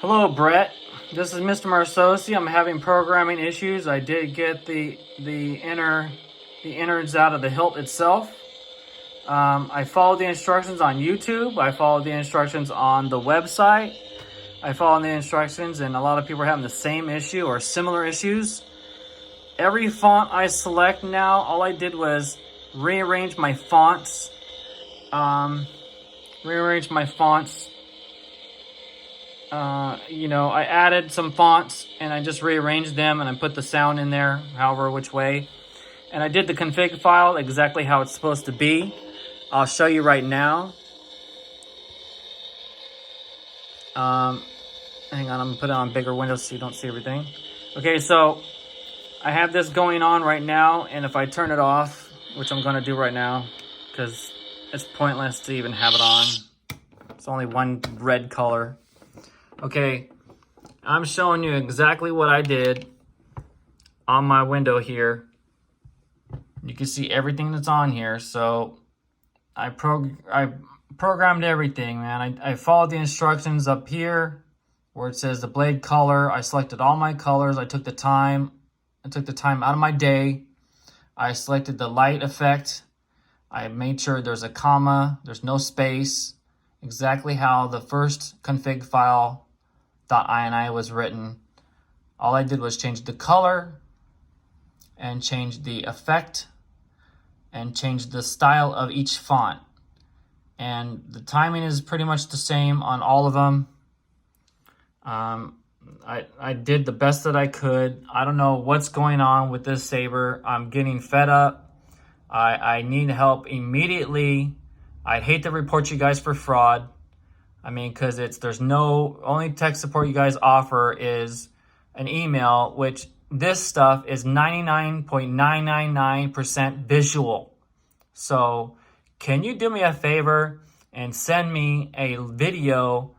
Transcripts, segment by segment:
Hello, Brett. This is Mr. Marsosi. I'm having programming issues. I did get the innards out of the hilt itself. I followed the instructions on YouTube. I followed the instructions on the website. I followed the instructions, and a lot of people are having the same issue or similar issues. Every font I select now, all I did was rearrange my fonts. I added some fonts and I just rearranged them and I put the sound in there, however, which way. And I did the config file exactly how it's supposed to be. I'll show you right now. Hang on, I'm gonna put it on bigger windows so you don't see everything. Okay, so I have this going on right now, and if I turn it off, which I'm gonna do right now, because it's pointless to even have it on. It's only one red color. Okay, I'm showing you exactly what I did on my window here. You can see everything that's on here. So I programmed everything, man. I followed the instructions up here where it says the blade color. I selected all my colors. I took the time out of my day. I selected the light effect. I made sure there's a comma, there's no space, exactly how the first config file .ini was written. All I did was change the color and change the effect and change the style of each font. And the timing is pretty much the same on all of them. I did the best that I could. I don't know what's going on with this saber. I'm getting fed up. I need help immediately. I'd hate to report you guys for fraud. I mean, because only tech support you guys offer is an email, which this stuff is 99.999% visual. So can you do me a favor and send me a video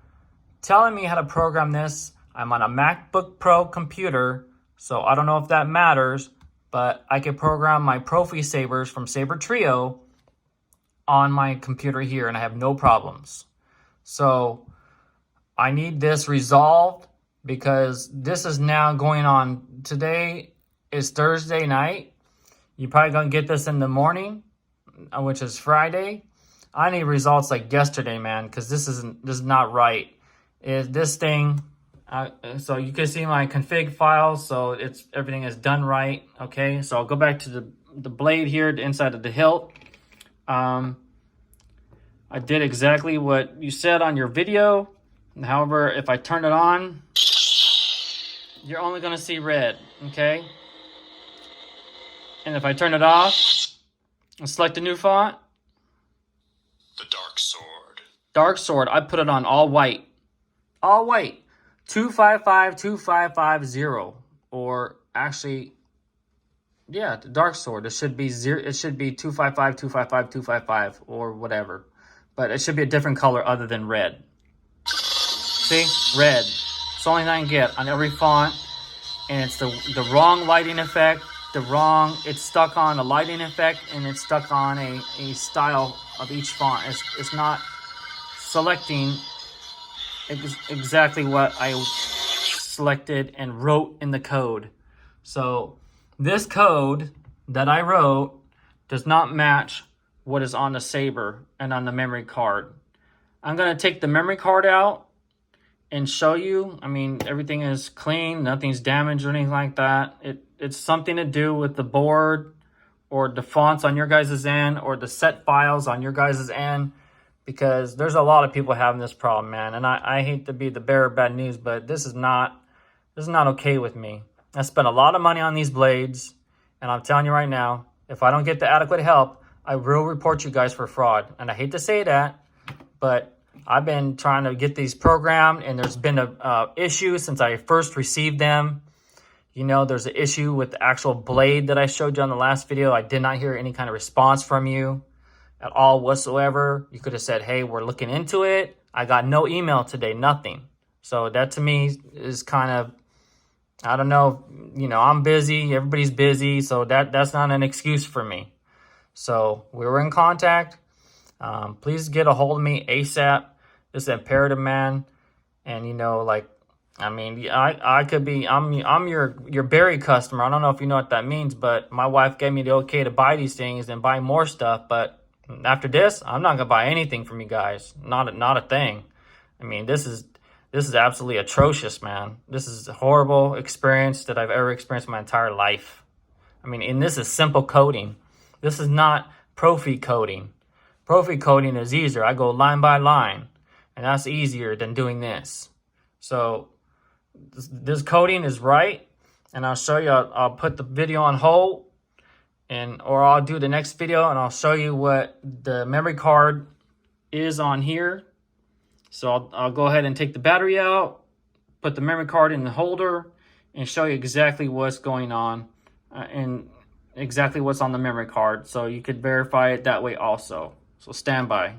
telling me how to program this? I'm on a MacBook Pro computer, so I don't know if that matters, but I can program my Profi sabers from Saber Trio on my computer here, and I have no problems. So I need this resolved because this is now going on. Today is Thursday night. You're probably going to get this in the morning, which is Friday. I need results like yesterday, man, because this is not right. So you can see my config file, so everything is done right. Okay, so I'll go back to the blade here, the inside of the hilt. I did exactly what you said on your video. However, if I turn it on, you're only going to see red, okay? And if I turn it off and select a new font, the Dark Sword. Dark Sword, I put it on all white. All white. 2552550. Or actually, yeah, the Dark Sword. It should be 255255255 or whatever. But it should be a different color other than red. See? Red. It's the only thing I can get on every font. And it's the wrong lighting effect. It's stuck on a lighting effect. And it's stuck on a style of each font. It's not selecting exactly what I selected and wrote in the code. So this code that I wrote does not match what is on the saber and on the memory card. I'm going to take the memory card out and show you. I mean, everything is clean, nothing's damaged or anything like that. It's something to do with the board or the fonts on your guys' end or the set files on your guys' end, because there's a lot of people having this problem, man. And I hate to be the bearer of bad news, but this is not okay with me. I spent a lot of money on these blades, and I'm telling you right now, if I don't get the adequate help, I will report you guys for fraud. And I hate to say that, but I've been trying to get these programmed, and there's been a issue since I first received them. You know, there's an issue with the actual blade that I showed you on the last video. I did not hear any kind of response from you at all whatsoever. You could have said, hey, we're looking into it. I got no email today, nothing. So that to me is kind of, I don't know, I'm busy, everybody's busy, so that's not an excuse for me. So we were in contact. Please get a hold of me ASAP. This is imperative, man. And I mean, I could be, I'm your berry customer. I don't know if you know what that means, but my wife gave me the okay to buy these things and buy more stuff. But after this, I'm not gonna buy anything from you guys. Not a thing. I mean, this is absolutely atrocious, man. This is a horrible experience that I've ever experienced in my entire life. I mean, and this is simple coding. This is not profi coding. Profi coding is easier. I go line by line, and that's easier than doing this. So this coding is right, and I'll show you. I'll put the video on hold, or I'll do the next video, and I'll show you what the memory card is on here. So I'll go ahead and take the battery out, put the memory card in the holder, and show you exactly what's going on and exactly what's on the memory card, so you could verify it that way also. So stand by.